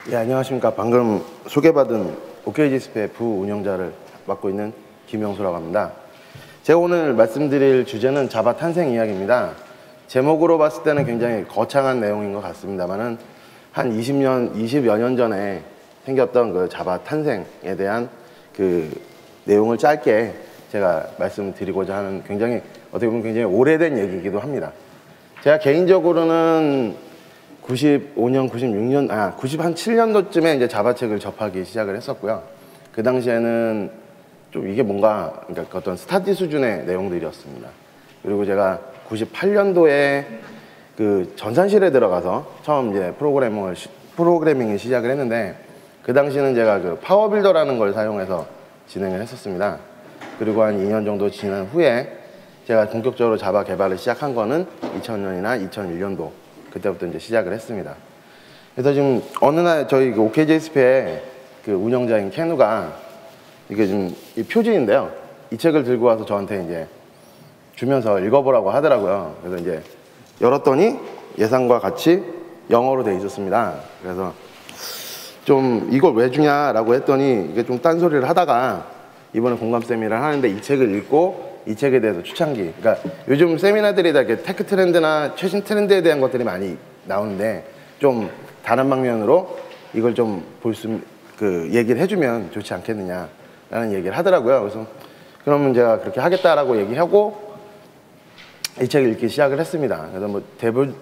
예, 안녕하십니까. 방금 소개받은 OKGSP의 부운영자를 맡고 있는 김영수라고 합니다. 제가 오늘 말씀드릴 주제는 자바 탄생 이야기입니다. 제목으로 봤을 때는 굉장히 거창한 내용인 것 같습니다만은 한 20여 년 전에 생겼던 그 자바 탄생에 대한 그 내용을 짧게 제가 말씀드리고자 하는 굉장히 어떻게 보면 굉장히 오래된 얘기이기도 합니다. 제가 개인적으로는 95년, 96년, 97년도쯤에 이제 자바책을 접하기 시작을 했었고요. 그 당시에는 좀 이게 뭔가, 그러니까 어떤 스타디 수준의 내용들이었습니다. 그리고 제가 98년도에 그 전산실에 들어가서 처음 이제 프로그래밍을 시작을 했는데, 그 당시는 제가 그 파워빌더라는 걸 사용해서 진행을 했었습니다. 그리고 한 2년 정도 지난 후에 제가 본격적으로 자바 개발을 시작한 거는 2000년이나 2001년도 그때부터 이제 시작을 했습니다. 그래서 지금 어느 날 저희 그 OKGSP의 그 운영자인 케누가 이게 지금 이 표지인데요. 이 책을 들고 와서 저한테 이제 주면서 읽어보라고 하더라고요. 그래서 이제 열었더니 예상과 같이 영어로 돼 있었습니다. 그래서 좀 이걸 왜 주냐라고 했더니 이게 좀 딴소리를 하다가 이번에 공감 세미나를 하는데 이 책을 읽고 이 책에 대해서 추천기, 그러니까 요즘 세미나들이 다 이렇게 테크 트렌드나 최신 트렌드에 대한 것들이 많이 나오는데 좀 다른 방면으로 이걸 좀 얘기를 해주면 좋지 않겠느냐라는 얘기를 하더라고요. 그래서 그러면 제가 그렇게 하겠다라고 얘기하고 이 책을 읽기 시작을 했습니다. 그래서 뭐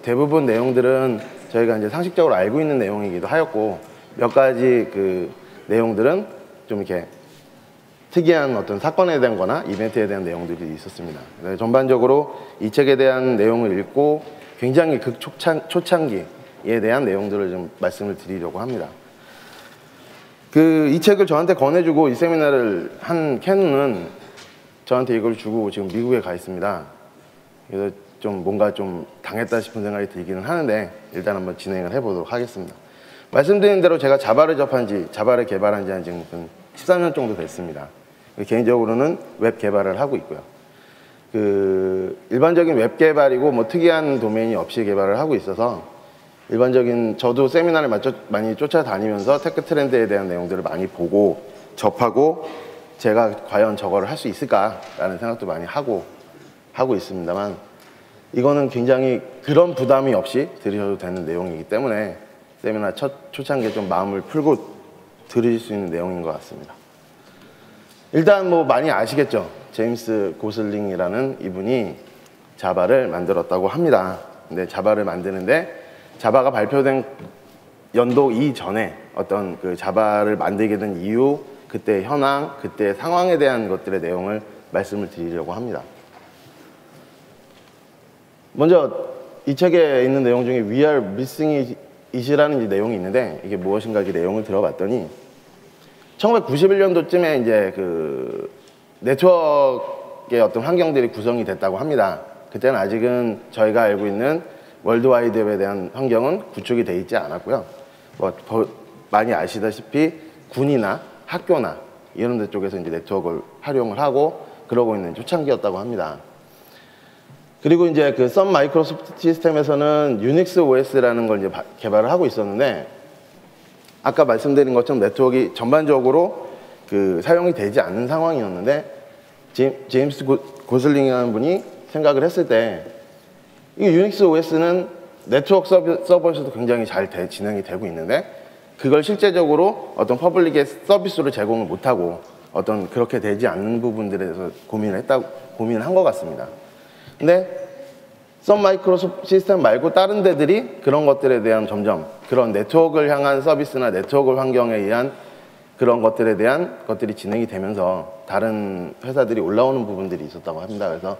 대부분 내용들은 저희가 이제 상식적으로 알고 있는 내용이기도 하였고 몇 가지 그 내용들은 좀 이렇게 특이한 어떤 사건에 대한 거나 이벤트에 대한 내용들이 있었습니다. 전반적으로 이 책에 대한 내용을 읽고 굉장히 초창기에 대한 내용들을 좀 말씀을 드리려고 합니다. 이 책을 저한테 권해주고 이 세미나를 한 케누는 저한테 이걸 주고 지금 미국에 가 있습니다. 그래서 좀 뭔가 좀 당했다 싶은 생각이 들기는 하는데 일단 한번 진행을 해보도록 하겠습니다. 말씀드린 대로 제가 자바를 개발한 지 한 지금 13년 정도 됐습니다. 개인적으로는 웹 개발을 하고 있고요. 일반적인 웹 개발이고 뭐 특이한 도메인이 없이 개발을 하고 있어서 일반적인 저도 세미나를 많이 쫓아다니면서 테크 트렌드에 대한 내용들을 많이 보고 접하고 제가 과연 저거를 할 수 있을까라는 생각도 많이 하고 있습니다만 이거는 굉장히 그런 부담이 없이 들으셔도 되는 내용이기 때문에 세미나 초창기에 좀 마음을 풀고 들으실 수 있는 내용인 것 같습니다. 일단 뭐 많이 아시겠죠? 제임스 고슬링이라는 이분이 자바를 만들었다고 합니다. 근데 자바를 만드는데 자바가 발표된 연도 이전에 어떤 그 자바를 만들게 된 이유, 그때 현황, 그때 상황에 대한 것들의 내용을 말씀을 드리려고 합니다. 먼저 이 책에 있는 내용 중에 We are missing it이라는 내용이 있는데 이게 무엇인가 이 내용을 들어봤더니 1991년도쯤에 이제 그 네트워크의 어떤 환경들이 구성이 됐다고 합니다. 그때는 아직은 저희가 알고 있는 월드와이드웹에 대한 환경은 구축이 되어 있지 않았고요. 많이 아시다시피 군이나 학교나 이런 데 쪽에서 이제 네트워크를 활용을 하고 그러고 있는 초창기였다고 합니다. 그리고 이제 그 선 마이크로소프트 시스템에서는 유닉스 OS라는 걸 이제 개발을 하고 있었는데 아까 말씀드린 것처럼 네트워크가 전반적으로 그 사용이 되지 않는 상황이었는데 제임스 고슬링이라는 분이 생각을 했을 때 이 유닉스 OS는 네트워크 서버에서도 굉장히 잘 진행이 되고 있는데 그걸 실제적으로 어떤 퍼블릭의 서비스로 제공을 못하고 어떤 그렇게 되지 않는 부분들에 대해서 고민을 한 것 같습니다. 근데 선 마이크로소프트 시스템 말고 다른 데들이 그런 것들에 대한 점점 그런 네트워크를 향한 서비스나 네트워크 환경에 의한 그런 것들에 대한 것들이 진행이 되면서 다른 회사들이 올라오는 부분들이 있었다고 합니다. 그래서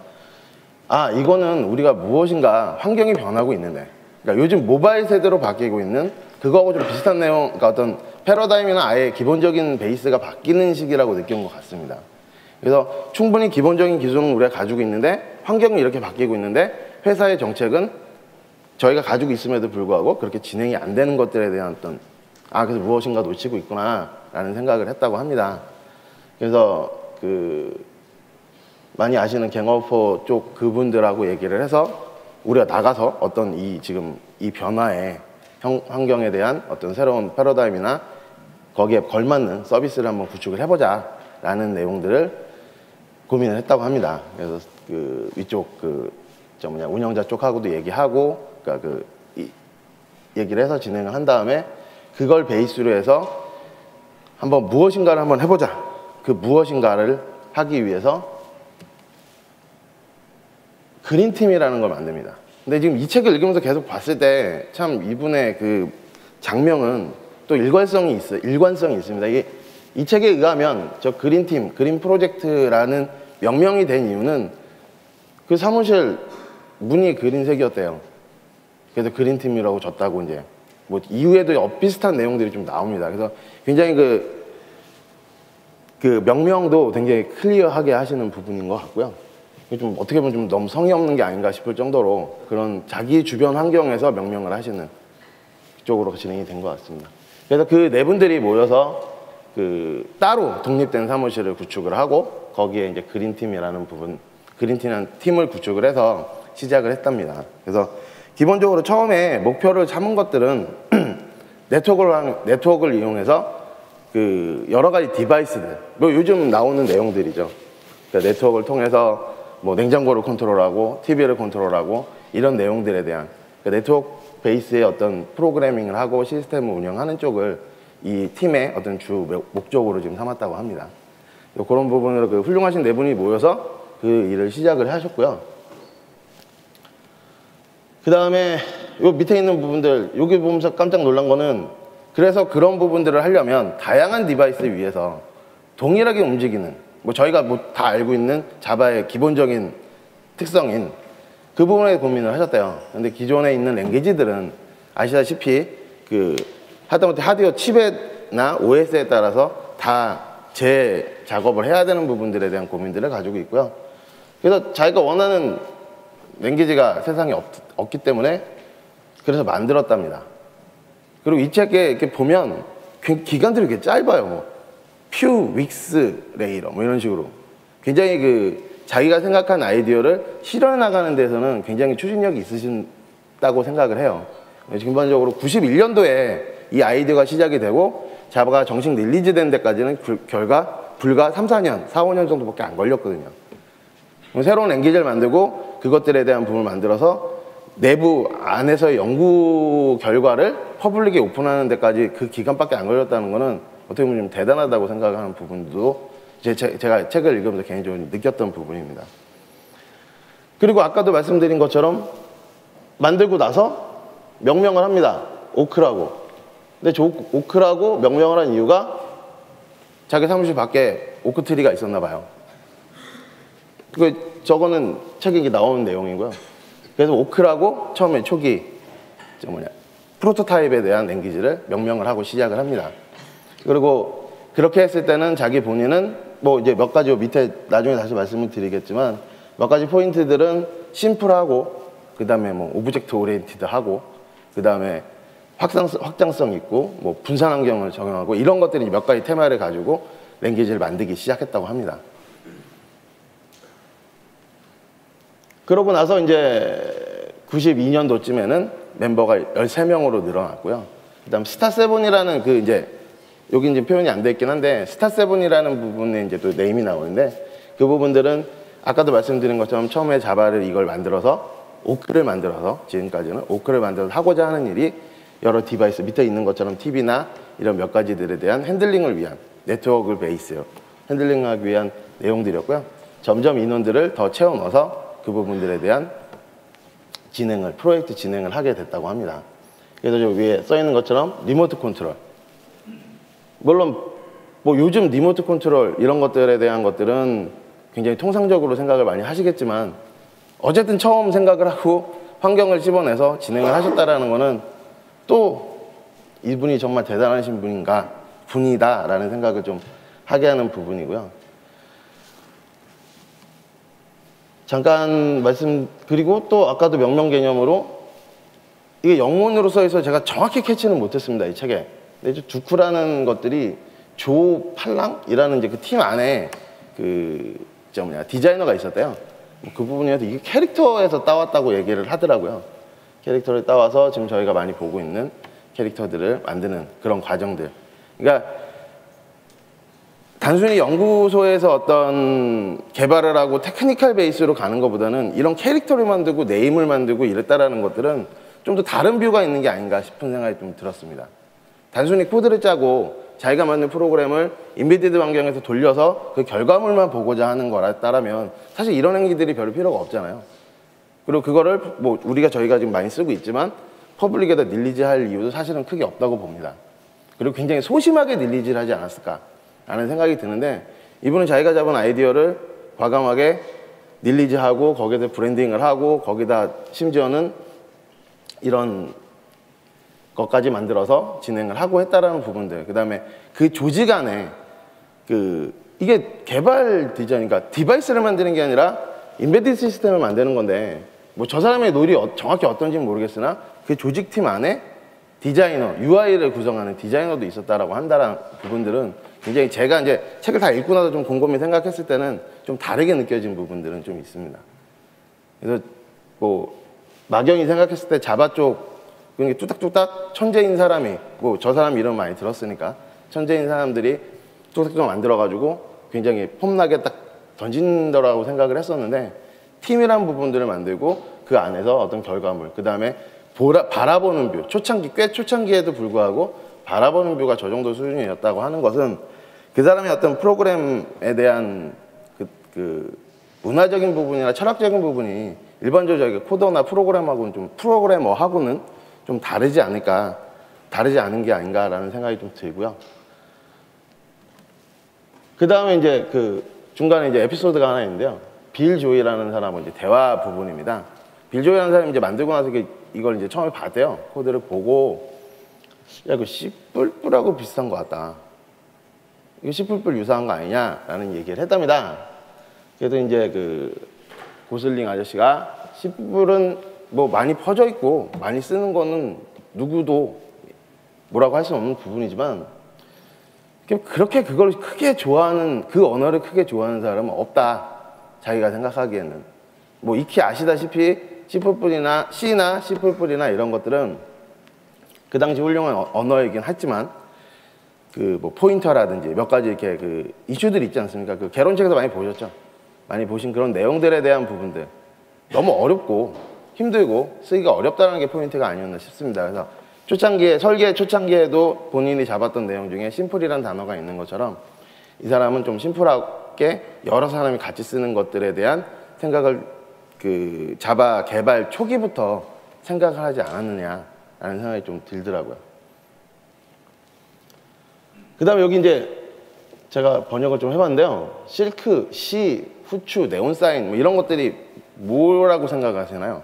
이거는 우리가 무엇인가 환경이 변하고 있는데 그러니까 요즘 모바일 세대로 바뀌고 있는 그거하고 좀 비슷한 내용, 그러니까 어떤 패러다임이나 아예 기본적인 베이스가 바뀌는 시기라고 느낀 것 같습니다. 그래서 충분히 기본적인 기술은 우리가 가지고 있는데 환경이 이렇게 바뀌고 있는데 회사의 정책은 저희가 가지고 있음에도 불구하고 그렇게 진행이 안 되는 것들에 대한 어떤 그래서 무엇인가 놓치고 있구나 라는 생각을 했다고 합니다. 그래서 많이 아시는 갱어포 쪽 그분들하고 얘기를 해서 우리가 나가서 어떤 지금 이 변화에 환경에 대한 어떤 새로운 패러다임이나 거기에 걸맞는 서비스를 한번 구축을 해보자 라는 내용들을 고민을 했다고 합니다. 그래서 그 위쪽 운영자 쪽하고도 얘기하고, 그러니까 얘기를 해서 진행을 한 다음에 그걸 베이스로 해서 한번 무엇인가를 한번 해보자. 그 무엇인가를 하기 위해서 그린팀이라는 걸 만듭니다. 근데 지금 이 책을 읽으면서 계속 봤을 때 참 이분의 그 장명은 또 일관성이 있습니다. 이게 이 책에 의하면 저 그린팀, 그린 프로젝트라는 명명이 된 이유는 그 사무실 문이 그린색이었대요. 그래서 그린팀이라고 줬다고 이제 뭐 이후에도 비슷한 내용들이 좀 나옵니다. 그래서 굉장히 그 명명도 굉장히 클리어하게 하시는 부분인 것 같고요. 좀 어떻게 보면 좀 너무 성의 없는 게 아닌가 싶을 정도로 그런 자기 주변 환경에서 명명을 하시는 쪽으로 진행이 된 것 같습니다. 그래서 그 네 분들이 모여서 그 따로 독립된 사무실을 구축을 하고 거기에 이제 그린팀이라는 부분, 그린팀이라는 팀을 구축을 해서 시작을 했답니다. 그래서 기본적으로 처음에 목표를 삼은 것들은 네트워크를 이용해서 그 여러 가지 디바이스들, 뭐 요즘 나오는 내용들이죠. 그러니까 네트워크를 통해서 뭐 냉장고를 컨트롤하고 TV를 컨트롤하고 이런 내용들에 대한 그러니까 네트워크 베이스의 어떤 프로그래밍을 하고 시스템을 운영하는 쪽을 이 팀의 어떤 주 목적으로 지금 삼았다고 합니다. 그런 부분으로 그 훌륭하신 네 분이 모여서 그 일을 시작을 하셨고요. 그 다음에 요 밑에 있는 부분들, 여기 보면서 깜짝 놀란 거는 그래서 그런 부분들을 하려면 다양한 디바이스 위에서 동일하게 움직이는 뭐 저희가 뭐 다 알고 있는 자바의 기본적인 특성인 그 부분에 고민을 하셨대요. 근데 기존에 있는 랭귀지들은 아시다시피 그 하다못해 하드웨어 칩이나 OS에 따라서 다 재작업을 해야 되는 부분들에 대한 고민들을 가지고 있고요. 그래서 자기가 원하는 랭귀지가 세상에 없기 때문에 그래서 만들었답니다. 그리고 이 책에 이렇게 보면 기간들이 이렇게 짧아요. 뭐 퓨, 윅스, 레이러 뭐 이런 식으로 굉장히 그 자기가 생각한 아이디어를 실현해 나가는 데서는 굉장히 추진력이 있으신다고 생각을 해요. 기본적으로 91년도에 이 아이디어가 시작이 되고 자바가 정식 릴리즈된 데까지는 불과 3, 4년, 4, 5년 정도밖에 안 걸렸거든요. 새로운 랭귀지를 만들고 그것들에 대한 부분을 만들어서 내부 안에서의 연구 결과를 퍼블릭에 오픈하는 데까지 그 기간밖에 안 걸렸다는 거는 어떻게 보면 좀 대단하다고 생각하는 부분도 제가 책을 읽으면서 개인적으로 느꼈던 부분입니다. 그리고 아까도 말씀드린 것처럼 만들고 나서 명명을 합니다. 오크라고. 근데 저 오크라고 명명을 한 이유가 자기 사무실 밖에 오크트리가 있었나 봐요. 저거는 책에 나오는 내용이고요. 그래서 오크라고 처음에 초기 프로토타입에 대한 랭귀지를 명명을 하고 시작을 합니다. 그리고 그렇게 했을 때는 자기 본인은 뭐 이제 몇 가지 밑에 나중에 다시 말씀을 드리겠지만 몇 가지 포인트들은 심플하고 그 다음에 뭐 오브젝트 오리엔티드하고 그 다음에 확장성 있고 뭐 분산 환경을 적용하고 이런 것들이 몇 가지 테마를 가지고 랭귀지를 만들기 시작했다고 합니다. 그러고 나서 이제 92년도쯤에는 멤버가 13명으로 늘어났고요. 그 다음 스타7이라는 그 이제 여기 이제 표현이 안 돼 있긴 한데 스타7이라는 부분에 이제 또 네임이 나오는데 그 부분들은 아까도 말씀드린 것처럼 처음에 자바를 이걸 만들어서 오크를 만들어서 지금까지는 오크를 만들어서 하고자 하는 일이 여러 디바이스 밑에 있는 것처럼 TV나 이런 몇 가지들에 대한 핸들링을 위한 네트워크를 베이스로 핸들링하기 위한 내용들이었고요. 점점 인원들을 더 채워 넣어서 그 부분들에 대한 프로젝트 진행을 하게 됐다고 합니다. 그래서 저 위에 써 있는 것처럼 리모트 컨트롤. 물론 뭐 요즘 리모트 컨트롤 이런 것들에 대한 것들은 굉장히 통상적으로 생각을 많이 하시겠지만 어쨌든 처음 생각을 하고 환경을 찝어내서 진행을 하셨다라는 거는 또 이분이 정말 대단하신 분이다라는 생각을 좀 하게 하는 부분이고요. 잠깐 그리고 또 아까도 명명 개념으로 이게 영문으로 써 있어서 제가 정확히 캐치는 못했습니다, 이 책에. 근데 두쿠라는 것들이 조 팔랑이라는 이제 그 팀 안에 디자이너가 있었대요. 그 부분에서 이게 캐릭터에서 따왔다고 얘기를 하더라고요. 캐릭터를 따와서 지금 저희가 많이 보고 있는 캐릭터들을 만드는 그런 과정들. 그러니까 단순히 연구소에서 어떤 개발을 하고 테크니컬 베이스로 가는 것보다는 이런 캐릭터를 만들고 네임을 만들고 이랬다라는 것들은 좀 더 다른 뷰가 있는 게 아닌가 싶은 생각이 좀 들었습니다. 단순히 코드를 짜고 자기가 만든 프로그램을 인베디드 환경에서 돌려서 그 결과물만 보고자 하는 거라면 사실 이런 행위들이 별로 필요가 없잖아요. 그리고 그거를 뭐 저희가 지금 많이 쓰고 있지만 퍼블릭에다 릴리즈할 이유도 사실은 크게 없다고 봅니다. 그리고 굉장히 소심하게 릴리즈를 하지 않았을까 라는 생각이 드는데, 이분은 자기가 잡은 아이디어를 과감하게 릴리즈하고 거기에다 브랜딩을 하고 거기다 심지어는 이런 것까지 만들어서 진행을 하고 했다라는 부분들, 그 다음에 그 조직 안에 이게 개발 디자인, 그러니까 디바이스를 만드는 게 아니라 인베디드 시스템을 만드는 건데, 뭐 저 사람의 롤이 정확히 어떤지는 모르겠으나 그 조직팀 안에 디자이너, UI를 구성하는 디자이너도 있었다라고 한다는 부분들은 굉장히 제가 이제 책을 다 읽고 나서 좀 곰곰이 생각했을 때는 좀 다르게 느껴진 부분들은 좀 있습니다. 그래서 뭐 막연히 생각했을 때 자바 쪽 뚝딱뚝딱 천재인 사람이, 뭐 저 사람 이름 많이 들었으니까 천재인 사람들이 뚝딱뚝딱 만들어가지고 굉장히 폼나게 딱 던진다라고 생각을 했었는데, 팀이란 부분들을 만들고 그 안에서 어떤 결과물, 그 다음에 바라보는 뷰, 꽤 초창기에도 불구하고 바라보는 뷰가 저 정도 수준이었다고 하는 것은 그 사람의 어떤 프로그램에 대한 그 문화적인 부분이나 철학적인 부분이 일반적으로 저희가 코더나 프로그램하고는 좀 프로그래머하고는 좀 다르지 않은 게 아닌가라는 생각이 좀 들고요. 그 다음에 이제 그 중간에 이제 에피소드가 하나 있는데요. 빌 조이라는 사람은 이제 대화 부분입니다. 빌 조이라는 사람이 이제 만들고 나서 이걸 이제 처음에 봤대요. 코드를 보고, 야, 이거 C++하고 비슷한 것 같다. 이거 C++ 유사한 거 아니냐라는 얘기를 했답니다. 그래서 이제 그 고슬링 아저씨가 C++은 뭐 많이 퍼져 있고 많이 쓰는 거는 누구도 뭐라고 할 수 없는 부분이지만, 그렇게 그걸 크게 좋아하는, 그 언어를 크게 좋아하는 사람은 없다. 자기가 생각하기에는. 뭐 익히 아시다시피 C++이나 C나 C++이나 이런 것들은 그 당시 훌륭한 언어이긴 했지만, 그 뭐 포인터라든지 몇 가지 이렇게 그 이슈들이 있지 않습니까? 그 개론책에서 많이 보셨죠? 많이 보신 그런 내용들에 대한 부분들, 너무 어렵고 힘들고 쓰기가 어렵다는 게 포인트가 아니었나 싶습니다. 그래서 설계 초창기에도 본인이 잡았던 내용 중에 심플이라는 단어가 있는 것처럼 이 사람은 좀 심플하게 여러 사람이 같이 쓰는 것들에 대한 생각을 그 자바 개발 초기부터 생각을 하지 않았느냐라는 생각이 좀 들더라고요. 그 다음에 여기 이제 제가 번역을 좀 해봤는데요. 실크, 시, 후추, 네온사인 뭐 이런 것들이 뭐라고 생각하시나요?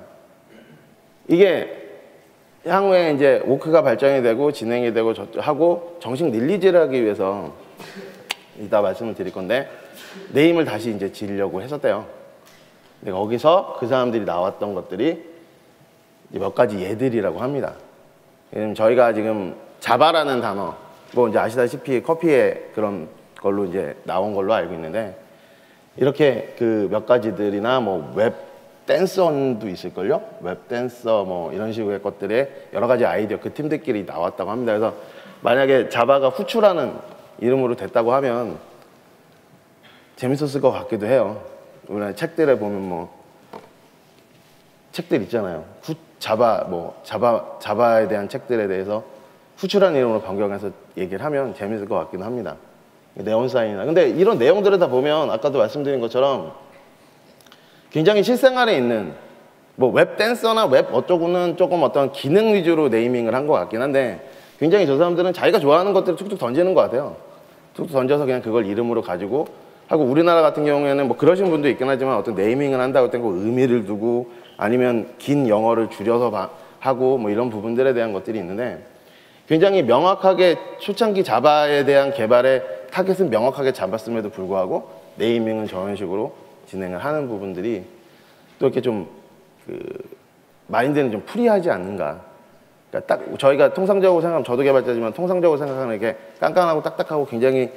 이게 향후에 이제 워크가 발전이 되고 진행이 되고 하고 정식 릴리즈를 하기 위해서 이따 말씀을 드릴 건데, 네임을 다시 이제 지으려고 했었대요. 근데 거기서 그 사람들이 나왔던 것들이 몇 가지 예들이라고 합니다. 저희가 지금 자바라는 단어, 뭐 이제 아시다시피 커피의 그런 걸로 이제 나온 걸로 알고 있는데, 이렇게 그 몇 가지들이나 뭐 웹 댄서도 있을걸요? 웹 댄서 뭐 이런 식의 것들의 여러 가지 아이디어, 그 팀들끼리 나왔다고 합니다. 그래서 만약에 자바가 후추라는 이름으로 됐다고 하면 재밌었을 것 같기도 해요. 우리나라 책들에 보면 뭐 책들 있잖아요. 자바에 대한 책들에 대해서 후추라는 이름으로 변경해서 얘기를 하면 재밌을 것 같기도 합니다. 네온사인이나. 근데 이런 내용들을 다 보면 아까도 말씀드린 것처럼 굉장히 실생활에 있는 뭐 웹 댄서나 웹 어쩌고는 조금 어떤 기능 위주로 네이밍을 한 것 같긴 한데, 굉장히 저 사람들은 자기가 좋아하는 것들을 툭툭 던지는 것 같아요. 툭툭 던져서 그냥 그걸 이름으로 가지고 하고, 우리나라 같은 경우에는 뭐 그러신 분도 있긴 하지만 어떤 네이밍을 한다고 할 때 그 의미를 두고 아니면 긴 영어를 줄여서 하고 뭐 이런 부분들에 대한 것들이 있는데, 굉장히 명확하게 초창기 자바에 대한 개발의 타겟은 명확하게 잡았음에도 불구하고 네이밍은 저런 식으로 진행을 하는 부분들이 또 이렇게 좀 마인드는 좀 프리하지 않는가. 그러니까 딱 저희가 통상적으로 생각하면, 저도 개발자지만 통상적으로 생각하면 이렇게 깐깐하고 딱딱하고 굉장히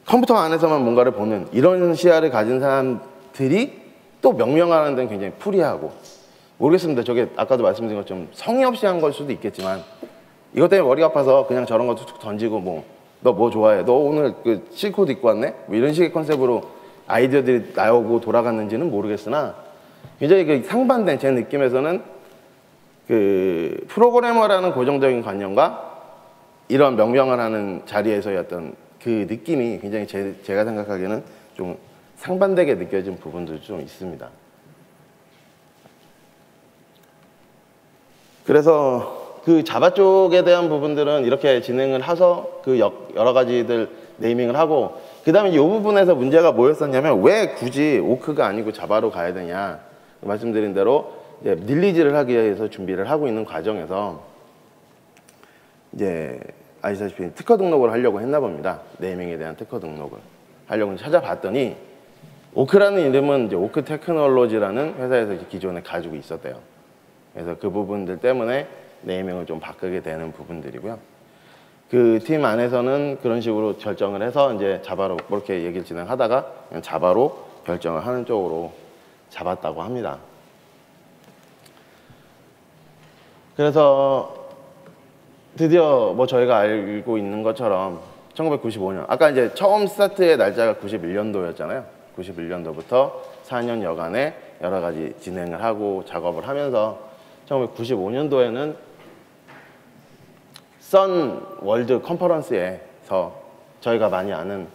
컴퓨터 안에서만 뭔가를 보는 이런 시야를 가진 사람들이 또 명명하는 데는 굉장히 프리하고, 모르겠습니다. 저게 아까도 말씀드린 것처럼 성의 없이 한 걸 수도 있겠지만 이것 때문에 머리가 아파서 그냥 저런 거 툭툭 던지고 뭐 너 뭐 좋아해? 너 오늘 그 실코드 입고 왔네? 뭐 이런 식의 컨셉으로 아이디어들이 나오고 돌아갔는지는 모르겠으나 굉장히 그 상반된 제 느낌에서는 그 프로그래머라는 고정적인 관념과 이런 명명을 하는 자리에서의 어떤 그 느낌이 굉장히 제가 생각하기에는 좀 상반되게 느껴진 부분도 좀 있습니다. 그래서 그 자바 쪽에 대한 부분들은 이렇게 진행을 해서 그 여러 가지들 네이밍을 하고, 그 다음에 이 부분에서 문제가 뭐였었냐면 왜 굳이 오크가 아니고 자바로 가야 되냐, 말씀드린 대로 이제 릴리즈를 하기 위해서 준비를 하고 있는 과정에서 이제 아시다시피 특허 등록을 하려고 했나 봅니다. 네이밍에 대한 특허 등록을 하려고 찾아봤더니 오크라는 이름은 이제 오크 테크놀로지라는 회사에서 이제 기존에 가지고 있었대요. 그래서 그 부분들 때문에 네이밍을 좀 바꾸게 되는 부분들이고요. 그 팀 안에서는 그런 식으로 결정을 해서 이제 자바로 그렇게 얘기를 진행하다가 그냥 자바로 결정을 하는 쪽으로 잡았다고 합니다. 그래서 드디어 뭐 저희가 알고 있는 것처럼 1995년, 아까 이제 처음 스타트의 날짜가 91년도였잖아요. 91년도부터 4년여간에 여러 가지 진행을 하고 작업을 하면서 1995년도에는 선 월드 컨퍼런스에서 저희가 많이 아는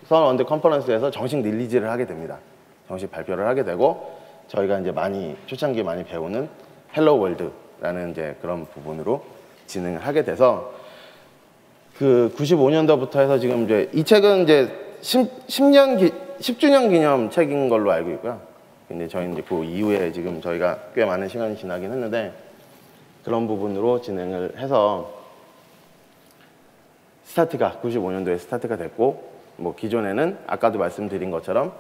선 월드 컨퍼런스에서 정식 릴리즈를 하게 됩니다. 정식 발표를 하게 되고, 저희가 이제 초창기에 많이 배우는 헬로 월드라는 이제 그런 부분으로 진행을 하게 돼서 그 95년도부터 해서 지금 이제 이 책은 이제 10주년 기념 책인 걸로 알고 있고요. 근데 저희는 이제 그 이후에 지금 저희가 꽤 많은 시간이 지나긴 했는데 그런 부분으로 진행을 해서 스타트가 95년도에 스타트가 됐고, 뭐 기존에는 아까도 말씀드린 것처럼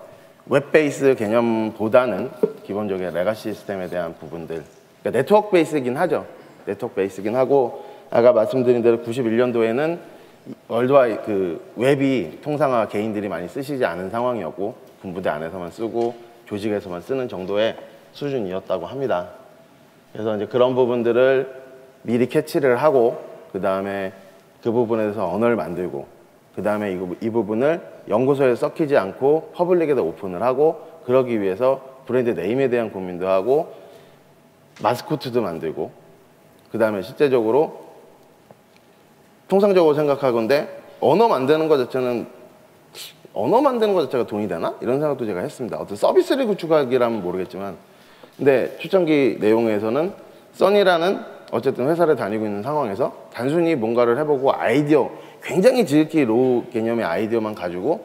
웹 베이스 개념보다는 기본적인 레가시 시스템에 대한 부분들, 그러니까 네트워크 베이스이긴 하죠. 네트워크 베이스이긴 하고, 아까 말씀드린 대로 91년도에는 월드와이드 그 웹이 통상화 개인들이 많이 쓰시지 않은 상황이었고, 군부대 안에서만 쓰고 조직에서만 쓰는 정도의 수준이었다고 합니다. 그래서 이제 그런 부분들을 미리 캐치를 하고, 그 다음에 그 부분에 대해서 언어를 만들고, 그 다음에 이 부분을 연구소에 썩히지 않고 퍼블릭에다 오픈을 하고, 그러기 위해서 브랜드 네임에 대한 고민도 하고 마스코트도 만들고, 그 다음에 실제적으로 통상적으로 생각하건대 언어 만드는 것 자체가 돈이 되나? 이런 생각도 제가 했습니다. 어떤 서비스를 구축하기라면 모르겠지만, 근데 초창기 내용에서는 써니라는 어쨌든 회사를 다니고 있는 상황에서 단순히 뭔가를 해보고 아이디어, 굉장히 지극히 로우 개념의 아이디어만 가지고,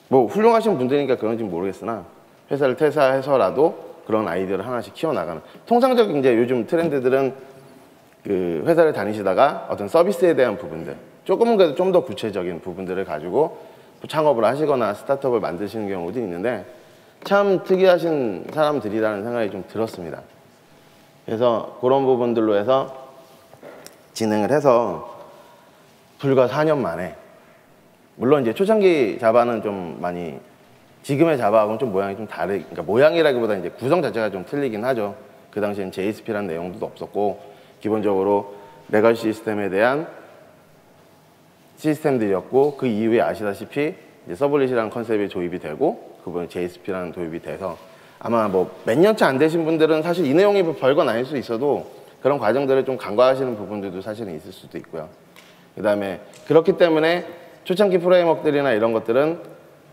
뭐 훌륭하신 분들이니까 그런지 모르겠으나 회사를 퇴사해서라도 그런 아이디어를 하나씩 키워나가는, 통상적인 이제 요즘 트렌드들은 그 회사를 다니시다가 어떤 서비스에 대한 부분들, 조금은 그래도 좀 더 구체적인 부분들을 가지고 창업을 하시거나 스타트업을 만드시는 경우도 있는데, 참 특이하신 사람들이라는 생각이 좀 들었습니다. 그래서 그런 부분들로 해서 진행을 해서 불과 4년 만에, 물론 이제 초창기 자바는 좀 많이 지금의 자바하고는 좀 모양이 좀 그러니까 모양이라기보다 이제 구성 자체가 좀 틀리긴 하죠. 그 당시엔 JSP라는 내용도 없었고, 기본적으로 레가시 시스템에 대한 시스템들이었고, 그 이후에 아시다시피 이제 서블릿이라는 컨셉이 도입이 되고, 그분에 JSP라는 도입이 돼서, 아마 뭐 몇 년차 안 되신 분들은 사실 이 내용이 별건 아닐 수 있어도 그런 과정들을 좀 간과하시는 부분들도 사실은 있을 수도 있고요. 그 다음에 그렇기 때문에 초창기 프레임워크들이나 이런 것들은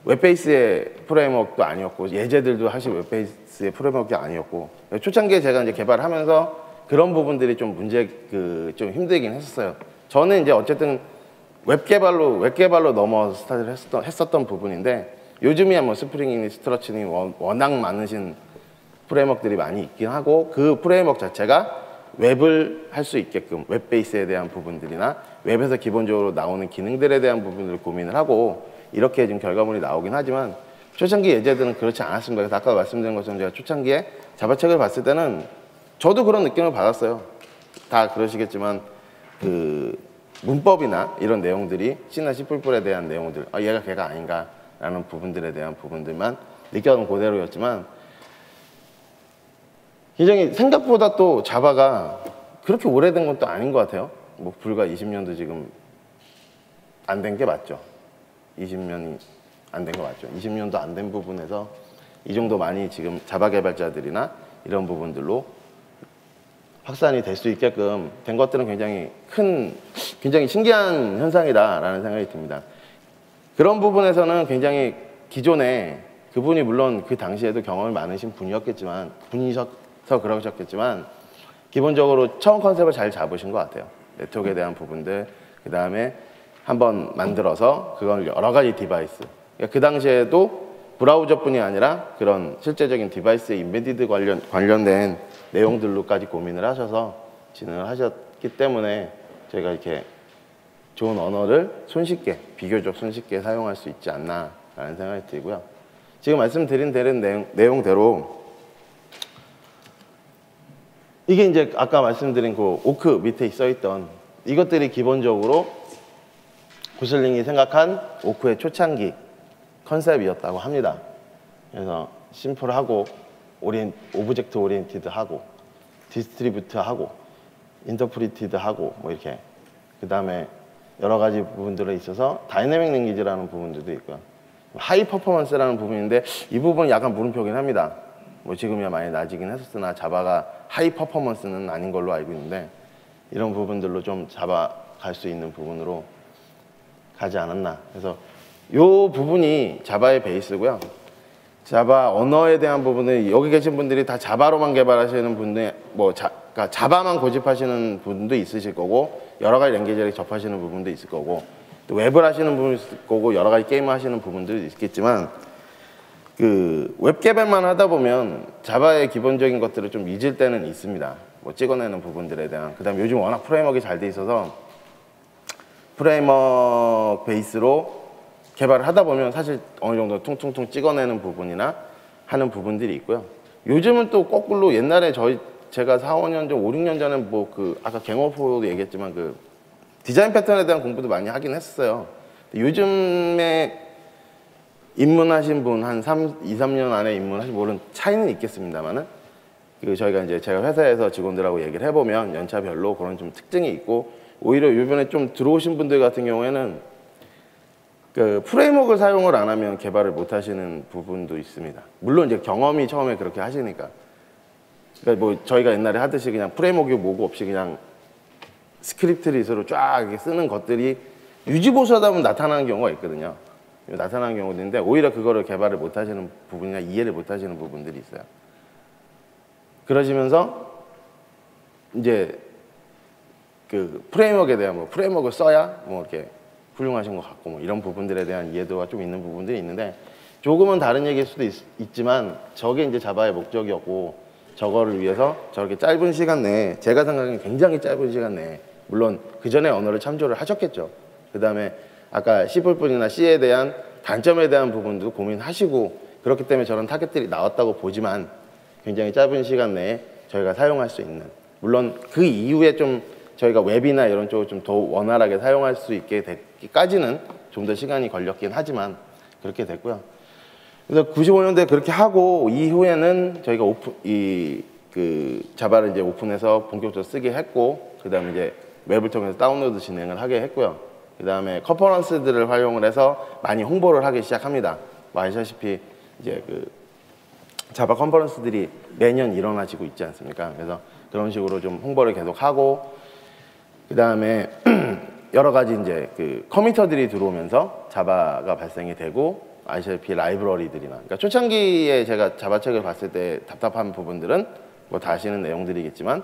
웹베이스의 프레임워크도 아니었고, 예제들도 사실 웹베이스의 프레임워크가 아니었고, 초창기에 제가 이제 개발하면서 그런 부분들이 좀 좀 힘들긴 했었어요. 저는 이제 어쨌든 웹 개발로 넘어서 스타트를 했었던 부분인데, 요즘이야 뭐 스프링이니 스트러치니 워낙 많으신 프레임워크들이 많이 있긴 하고, 그 프레임워크 자체가 웹을 할 수 있게끔 웹 베이스에 대한 부분들이나 웹에서 기본적으로 나오는 기능들에 대한 부분들을 고민을 하고 이렇게 지금 결과물이 나오긴 하지만, 초창기 예제들은 그렇지 않았습니다. 그래서 아까 말씀드린 것처럼 제가 초창기에 자바책을 봤을 때는 저도 그런 느낌을 받았어요. 다 그러시겠지만 그 문법이나 이런 내용들이 C나 C++에 대한 내용들, 얘가 걔가 아닌가라는 부분들에 대한 부분들만 느껴본 그대로였지만, 굉장히 생각보다 또 자바가 그렇게 오래된 건 또 아닌 것 같아요. 뭐 불과 20년도 지금 안 된 게 맞죠. 20년이 안 된 거 맞죠. 20년도 안 된 부분에서 이 정도 많이 지금 자바 개발자들이나 이런 부분들로 확산이 될 수 있게끔 된 것들은 굉장히 신기한 현상이다라는 생각이 듭니다. 그런 부분에서는 굉장히 기존에 그분이 물론 그 당시에도 경험이 많으신 분이셔서 그러셨겠지만 기본적으로 처음 컨셉을 잘 잡으신 것 같아요. 네트워크에 대한 부분들, 그 다음에 한번 만들어서 그걸 여러 가지 디바이스, 그러니까 그 당시에도 브라우저뿐이 아니라 그런 실제적인 디바이스의 인베디드 관련된 내용들로까지 고민을 하셔서 진행을 하셨기 때문에 저희가 이렇게 좋은 언어를 비교적 손쉽게 사용할 수 있지 않나라는 생각이 들고요. 지금 말씀드린 내용대로 이게 이제 아까 말씀드린 그 오크 밑에 써있던 이것들이 기본적으로 구슬링이 생각한 오크의 초창기 컨셉이었다고 합니다. 그래서 심플하고 오브젝트 오리엔티드하고 디스트리뷰트하고 인터프리티드하고 뭐 이렇게 그 다음에 여러 가지 부분들에 있어서 다이내믹 랭귀지라는 부분들도 있고요. 하이 퍼포먼스라는 부분인데 이 부분은 약간 물음표긴 합니다. 뭐 지금이야 많이 낮이긴 했었으나 자바가 하이 퍼포먼스는 아닌 걸로 알고 있는데 이런 부분들로 좀 잡아갈 수 있는 부분으로 가지 않았나. 그래서 이 부분이 자바의 베이스고요. 자바 언어에 대한 부분은 여기 계신 분들이 다 자바로만 개발하시는 분들, 그러니까 자바만 고집하시는 분도 있으실 거고 여러 가지 랭귀지를 접하시는 부분도 있을 거고 또 웹을 하시는 분도 있을 거고 여러 가지 게임을 하시는 부분들도 있겠지만 그 웹 개발만 하다 보면 자바의 기본적인 것들을 좀 잊을 때는 있습니다. 뭐 찍어내는 부분들에 대한. 그다음에 요즘 워낙 프레임워크가 잘 돼 있어서 프레임워크 베이스로 개발을 하다 보면 사실 어느 정도 퉁퉁퉁 찍어내는 부분이나 하는 부분들이 있고요. 요즘은 또 거꾸로 옛날에 제가 4, 5년 전, 5, 6년 전에 뭐 그 아까 갱오프도 얘기했지만 그 디자인 패턴에 대한 공부도 많이 하긴 했어요. 요즘에 입문하신 분 한 2, 3년 안에 입문하신 물론 차이는 있겠습니다만은 그 저희가 이제 제가 회사에서 직원들하고 얘기를 해보면 연차별로 그런 좀 특징이 있고 오히려 이번에 좀 들어오신 분들 같은 경우에는 그 프레임워크를 사용을 안 하면 개발을 못 하시는 부분도 있습니다. 물론 이제 경험이 처음에 그렇게 하시니까. 그러니까 뭐 저희가 옛날에 하듯이 그냥 프레임워크 뭐고 없이 그냥 스크립트 리스로 쫙 이렇게 쓰는 것들이 유지보수하다 보면 나타나는 경우가 있거든요. 나타나는 경우도 있는데 오히려 그거를 개발을 못 하시는 부분이나 이해를 못 하시는 부분들이 있어요. 그러시면서 이제 그 프레임워크에 대한 뭐 프레임워크를 써야 뭐 이렇게 훌륭하신 것 같고 뭐 이런 부분들에 대한 이해도가 좀 있는 부분들이 있는데 조금은 다른 얘기일 수도 있지만 저게 이제 자바의 목적이었고 저거를 위해서 저렇게 짧은 시간 내에 제가 생각하기엔 굉장히 짧은 시간 내에 물론 그 전에 언어를 참조를 하셨겠죠. 그 다음에 아까 C++이나 C에 대한 단점에 대한 부분도 고민하시고 그렇기 때문에 저런 타겟들이 나왔다고 보지만 굉장히 짧은 시간 내에 저희가 사용할 수 있는 물론 그 이후에 좀 저희가 웹이나 이런 쪽을 좀 더 원활하게 사용할 수 있게 되기까지는 좀 더 시간이 걸렸긴 하지만 그렇게 됐고요. 그래서 95년도에 그렇게 하고 이후에는 저희가 자바를 이제 오픈해서 본격적으로 쓰게 했고 그 다음에 이제 웹을 통해서 다운로드 진행을 하게 했고요. 그 다음에 컨퍼런스들을 활용을 해서 많이 홍보를 하기 시작합니다. 뭐 아시다시피 이제 그 자바 컨퍼런스들이 매년 일어나지고 있지 않습니까? 그래서 그런 식으로 좀 홍보를 계속 하고 그 다음에 여러 가지 이제 그 커미터들이 들어오면서 자바가 발생이 되고 아시다시피 라이브러리들이나 그러니까 초창기에 제가 자바 책을 봤을 때 답답한 부분들은 뭐 다 아시는 내용들이겠지만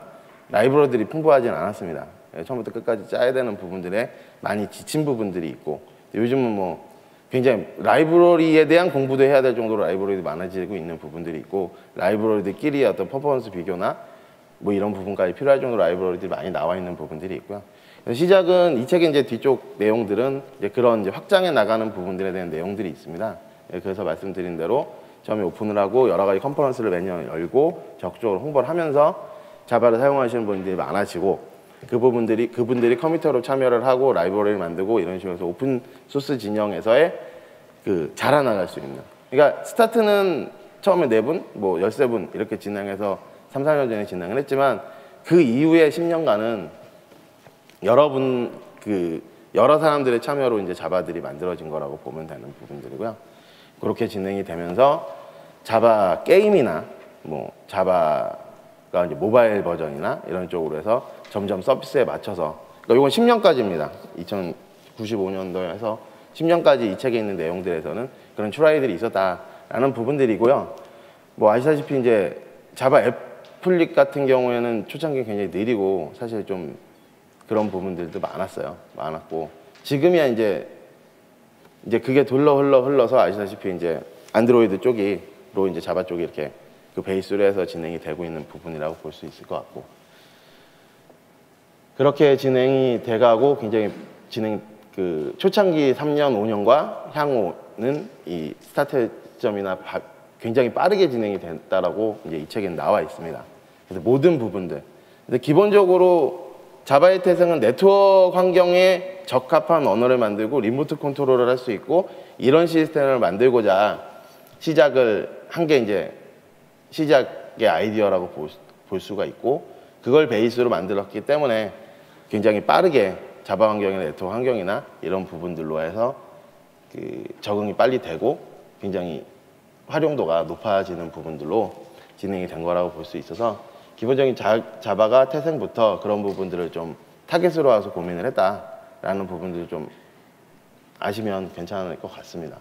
라이브러리들이 풍부하지는 않았습니다. 처음부터 끝까지 짜야 되는 부분들에 많이 지친 부분들이 있고 요즘은 뭐 굉장히 라이브러리에 대한 공부도 해야 될 정도로 라이브러리도 많아지고 있는 부분들이 있고 라이브러리들끼리의 어떤 퍼포먼스 비교나 뭐 이런 부분까지 필요할 정도로 라이브러리들이 많이 나와 있는 부분들이 있고요. 시작은 이 책의 이제 뒤쪽 내용들은 이제 그런 이제 확장해 나가는 부분들에 대한 내용들이 있습니다. 그래서 말씀드린 대로 처음에 오픈을 하고 여러 가지 컨퍼런스를 매년 열고 적극적으로 홍보를 하면서 자바를 사용하시는 분들이 많아지고 그분들이 커뮤니티로 참여를 하고 라이브러리를 만들고 이런 식으로 해서 오픈 소스 진영에서의 그 자라나갈 수 있는. 그러니까 스타트는 처음에 4분, 뭐 13분 이렇게 진행해서 3, 4년 전에 진행을 했지만 그 이후에 10년간은 여러 사람들의 참여로 이제 자바들이 만들어진 거라고 보면 되는 부분들이고요. 그렇게 진행이 되면서 자바 게임이나 뭐 자바가 이제 모바일 버전이나 이런 쪽으로 해서 점점 서비스에 맞춰서, 그러니까 이건 10년까지입니다. 2095년도에서 10년까지 이 책에 있는 내용들에서는 그런 트라이들이 있었다라는 부분들이고요. 뭐 아시다시피 이제 자바 애플릭 같은 경우에는 초창기 굉장히 느리고 사실 좀 그런 부분들도 많았고 지금이야 이제 그게 흘러서 아시다시피 이제 안드로이드 쪽으로 이제 자바 쪽이 이렇게 그 베이스로 해서 진행이 되고 있는 부분이라고 볼 수 있을 것 같고, 그렇게 진행이 돼가고 굉장히 그 초창기 3년, 5년과 향후는 이 스타트점이나 굉장히 빠르게 진행이 됐다라고 이제 이 책에 나와 있습니다. 그래서 모든 부분들. 근데 기본적으로 자바의 태생은 네트워크 환경에 적합한 언어를 만들고 리모트 컨트롤을 할 수 있고 이런 시스템을 만들고자 시작을 한 게 이제 시작의 아이디어라고 볼 수가 있고, 그걸 베이스로 만들었기 때문에 굉장히 빠르게 자바 환경이나 네트워크 환경이나 이런 부분들로 해서 그 적응이 빨리 되고 굉장히 활용도가 높아지는 부분들로 진행이 된 거라고 볼 수 있어서 기본적인 자바가 태생부터 그런 부분들을 좀 타겟으로 와서 고민을 했다라는 부분들을 좀 아시면 괜찮을 것 같습니다.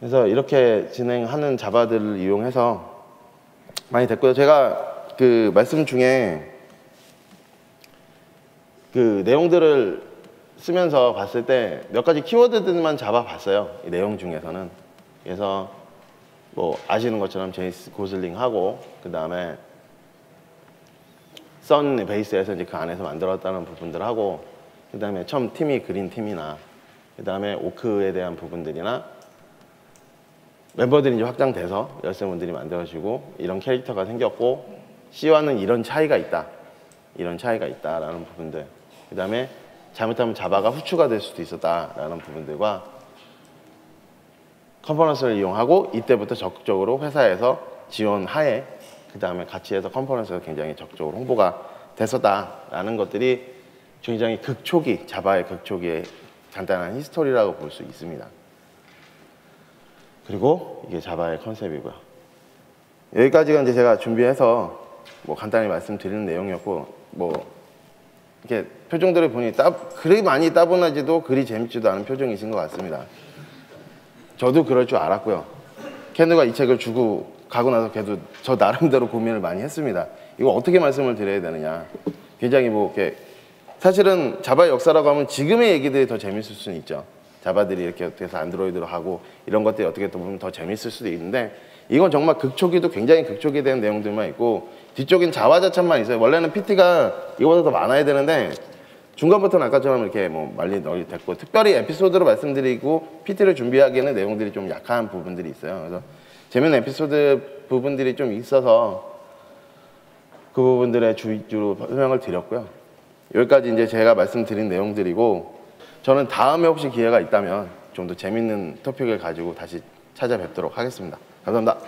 그래서 이렇게 진행하는 자바들을 이용해서 많이 됐고요. 제가 그 말씀 중에 그 내용들을 쓰면서 봤을 때 몇 가지 키워드들만 잡아봤어요. 이 내용 중에서는. 그래서 뭐 아시는 것처럼 제이스 고슬링하고 그 다음에 선 베이스에서 이제 그 안에서 만들었다는 부분들하고 그 다음에 처음 팀이 그린 팀이나 그 다음에 오크에 대한 부분들이나 멤버들이 이제 확장돼서 열쇠분들이 만들어지고 이런 캐릭터가 생겼고 C와는 이런 차이가 있다라는 부분들, 그 다음에 잘못하면 자바가 후추가 될 수도 있었다라는 부분들과 컴포넌스를 이용하고 이때부터 적극적으로 회사에서 지원하에 그 다음에 같이 해서 컴포넌스가 굉장히 적극적으로 홍보가 됐었다라는 것들이 굉장히 자바의 극초기의 간단한 히스토리라고 볼 수 있습니다. 그리고 이게 자바의 컨셉이고요. 여기까지가 이제 제가 준비해서 뭐 간단히 말씀드리는 내용이었고, 뭐 이렇게 표정들을 보니 그리 많이 따분하지도 그리 재밌지도 않은 표정이신 것 같습니다. 저도 그럴 줄 알았고요. 켄우가 이 책을 주고 가고 나서 걔도 저 나름대로 고민을 많이 했습니다. 이거 어떻게 말씀을 드려야 되느냐. 굉장히 뭐 이렇게 사실은 자바의 역사라고 하면 지금의 얘기들이 더 재밌을 수는 있죠. 자바들이 이렇게 어떻게 해서 안드로이드로 하고 이런 것들이 어떻게 보면 더 재밌을 수도 있는데, 이건 정말 극초기도 굉장히 극초기 된 내용들만 있고 뒤쪽엔 자화자찬만 있어요. 원래는 PT가 이거보다 더 많아야 되는데 중간부터는 아까처럼 이렇게 뭐 말리 널리 됐고, 특별히 에피소드로 말씀드리고 PT를 준비하기에는 내용들이 좀 약한 부분들이 있어요. 그래서 재밌는 에피소드 부분들이 좀 있어서 그 부분들의 주로 설명을 드렸고요. 여기까지 이제 제가 말씀드린 내용들이고, 저는 다음에 혹시 기회가 있다면 좀 더 재밌는 토픽을 가지고 다시 찾아뵙도록 하겠습니다. 감사합니다.